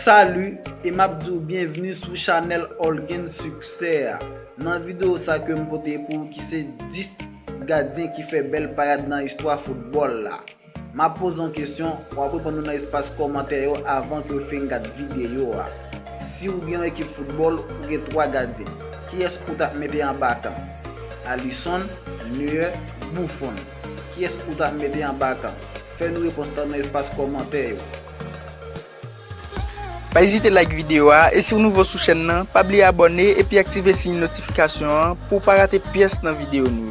Salut et m'abdou bienvenue sur Chanèl Olgen Succès. Dans la vidéo ça que me pote pour qui c'est 10 Gadien qui fait belle parade dans l'histoire football là. M'a pose en question pour répondre dans l'espace commentaire avant que fait une vidéo. Si vous avez une équipe football, vous avez 3 gardiens. Qui est-ce que vous mettez en bas? Alisson, Neuer, Buffon. Qui est-ce que vous mettez en bas? Faites-nous répondre dans l'espace commentaire. Pas hésiter à like vidéo et si vous nouveau sur chaîne, pas oublier abonner et puis activer signe notification pour pas rater pièce dans vidéo nous.